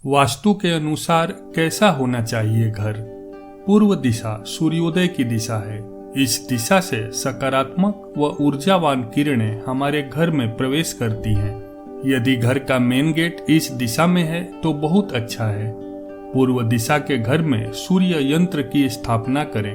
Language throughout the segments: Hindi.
वास्तु के अनुसार कैसा होना चाहिए घर? पूर्व दिशा सूर्योदय की दिशा है। इस दिशा से सकारात्मक व ऊर्जावान किरणें हमारे घर में प्रवेश करती हैं। यदि घर का मेन गेट इस दिशा में है तो बहुत अच्छा है। पूर्व दिशा के घर में सूर्य यंत्र की स्थापना करें।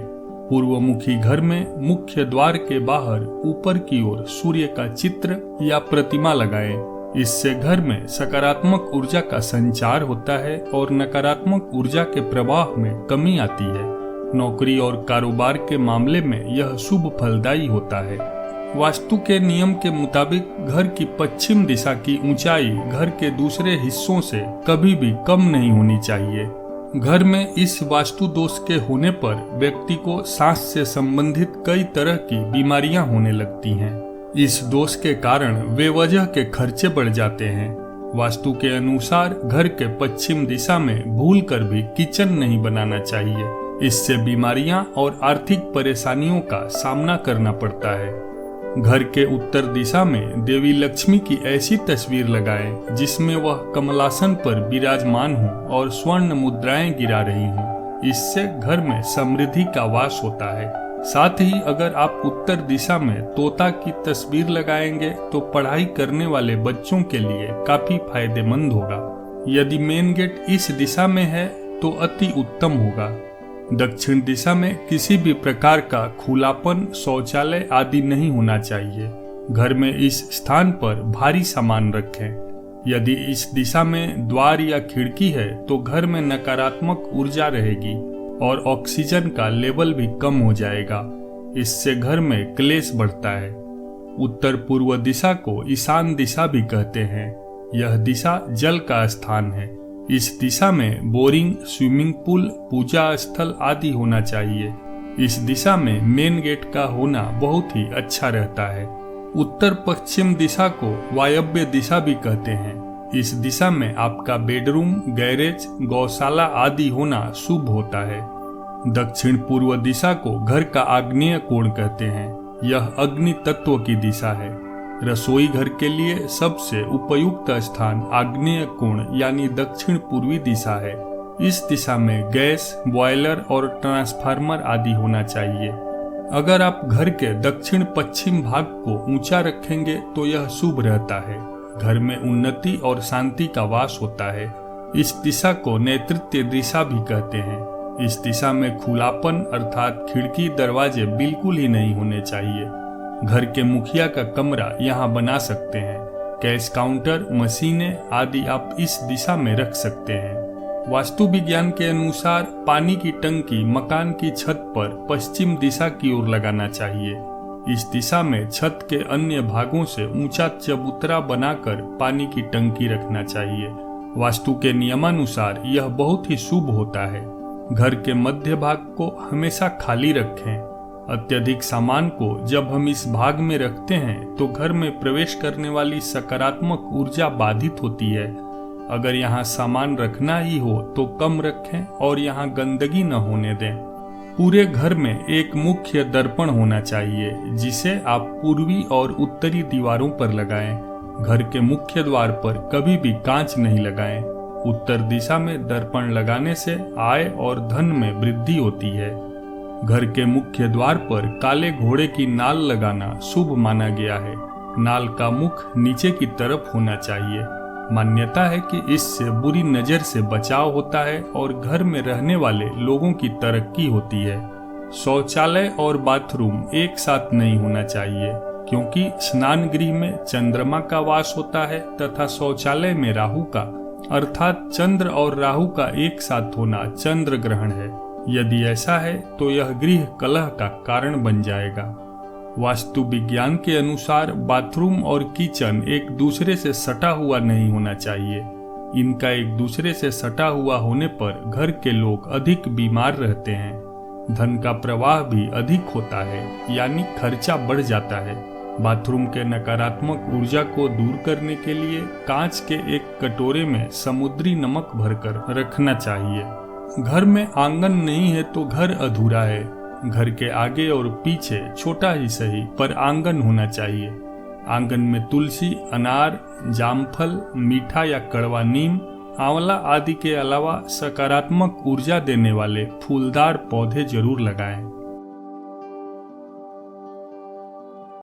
पूर्वमुखी घर में मुख्य द्वार के बाहर ऊपर की ओर सूर्य का चित्र या प्रतिमा लगाएं। इससे घर में सकारात्मक ऊर्जा का संचार होता है और नकारात्मक ऊर्जा के प्रवाह में कमी आती है। नौकरी और कारोबार के मामले में यह शुभ फलदायी होता है। वास्तु के नियम के मुताबिक घर की पश्चिम दिशा की ऊंचाई घर के दूसरे हिस्सों से कभी भी कम नहीं होनी चाहिए। घर में इस वास्तु दोष के होने पर व्यक्ति को सांस से संबंधित कई तरह की बीमारियां होने लगती हैं। इस दोष के कारण बेवजह के खर्चे बढ़ जाते हैं। वास्तु के अनुसार घर के पश्चिम दिशा में भूल कर भी किचन नहीं बनाना चाहिए। इससे बीमारियां और आर्थिक परेशानियों का सामना करना पड़ता है। घर के उत्तर दिशा में देवी लक्ष्मी की ऐसी तस्वीर लगाएं जिसमें वह कमलासन पर विराजमान हो और स्वर्ण मुद्राएं गिरा रही हों। इससे घर में समृद्धि का वास होता है। साथ ही अगर आप उत्तर दिशा में तोता की तस्वीर लगाएंगे तो पढ़ाई करने वाले बच्चों के लिए काफी फायदेमंद होगा। यदि मेन गेट इस दिशा में है तो अति उत्तम होगा। दक्षिण दिशा में किसी भी प्रकार का खुलापन, शौचालय आदि नहीं होना चाहिए। घर में इस स्थान पर भारी सामान रखें। यदि इस दिशा में द्वार या खिड़की है तो घर में नकारात्मक ऊर्जा रहेगी और ऑक्सीजन का लेवल भी कम हो जाएगा। इससे घर में क्लेश बढ़ता है। उत्तर पूर्व दिशा को ईशान दिशा भी कहते हैं। यह दिशा जल का स्थान है। इस दिशा में बोरिंग, स्विमिंग पूल, पूजा स्थल आदि होना चाहिए। इस दिशा में मेन गेट का होना बहुत ही अच्छा रहता है। उत्तर पश्चिम दिशा को वायव्य दिशा भी कहते हैं। इस दिशा में आपका बेडरूम, गैरेज, गौशाला आदि होना शुभ होता है। दक्षिण पूर्व दिशा को घर का आग्नेय कोण कहते हैं। यह अग्नि तत्व की दिशा है। रसोई घर के लिए सबसे उपयुक्त स्थान आग्नेय कोण यानी दक्षिण पूर्वी दिशा है। इस दिशा में गैस, बॉयलर और ट्रांसफार्मर आदि होना चाहिए। अगर आप घर के दक्षिण पश्चिम भाग को ऊंचा रखेंगे तो यह शुभ रहता है। घर में उन्नति और शांति का वास होता है। इस दिशा को नेतृत्व दिशा भी कहते हैं। इस दिशा में खुलापन अर्थात खिड़की, दरवाजे बिल्कुल ही नहीं होने चाहिए। घर के मुखिया का कमरा यहाँ बना सकते हैं। कैश काउंटर, मशीनें आदि आप इस दिशा में रख सकते हैं। वास्तु विज्ञान के अनुसार पानी की टंकी मकान की छत पर पश्चिम दिशा की ओर लगाना चाहिए। इस दिशा में छत के अन्य भागों से ऊंचा चबूतरा बनाकर पानी की टंकी रखना चाहिए। वास्तु के नियमानुसार यह बहुत ही शुभ होता है। घर के मध्य भाग को हमेशा खाली रखें। अत्यधिक सामान को जब हम इस भाग में रखते हैं तो घर में प्रवेश करने वाली सकारात्मक ऊर्जा बाधित होती है। अगर यहाँ सामान रखना ही हो तो कम रखें और यहाँ गंदगी न होने दें। पूरे घर में एक मुख्य दर्पण होना चाहिए जिसे आप पूर्वी और उत्तरी दीवारों पर लगाएं। घर के मुख्य द्वार पर कभी भी कांच नहीं लगाएं। उत्तर दिशा में दर्पण लगाने से आय और धन में वृद्धि होती है। घर के मुख्य द्वार पर काले घोड़े की नाल लगाना शुभ माना गया है। नाल का मुख नीचे की तरफ होना चाहिए। मान्यता है कि इससे बुरी नजर से बचाव होता है और घर में रहने वाले लोगों की तरक्की होती है। शौचालय और बाथरूम एक साथ नहीं होना चाहिए क्योंकि स्नान गृह में चंद्रमा का वास होता है तथा शौचालय में राहु का अर्थात चंद्र और राहु का एक साथ होना चंद्र ग्रहण है। यदि ऐसा है तो यह गृह कलह का कारण बन जाएगा। वास्तु विज्ञान के अनुसार बाथरूम और किचन एक दूसरे से सटा हुआ नहीं होना चाहिए। इनका एक दूसरे से सटा हुआ होने पर घर के लोग अधिक बीमार रहते हैं। धन का प्रवाह भी अधिक होता है यानी खर्चा बढ़ जाता है। बाथरूम के नकारात्मक ऊर्जा को दूर करने के लिए कांच के एक कटोरे में समुद्री नमक भरकर रखना चाहिए। घर में आंगन नहीं है तो घर अधूरा है। घर के आगे और पीछे छोटा ही सही पर आंगन होना चाहिए। आंगन में तुलसी, अनार, जामफल, मीठा या कड़वा नीम आंवला आदि के अलावा सकारात्मक ऊर्जा देने वाले फूलदार पौधे जरूर लगाएं।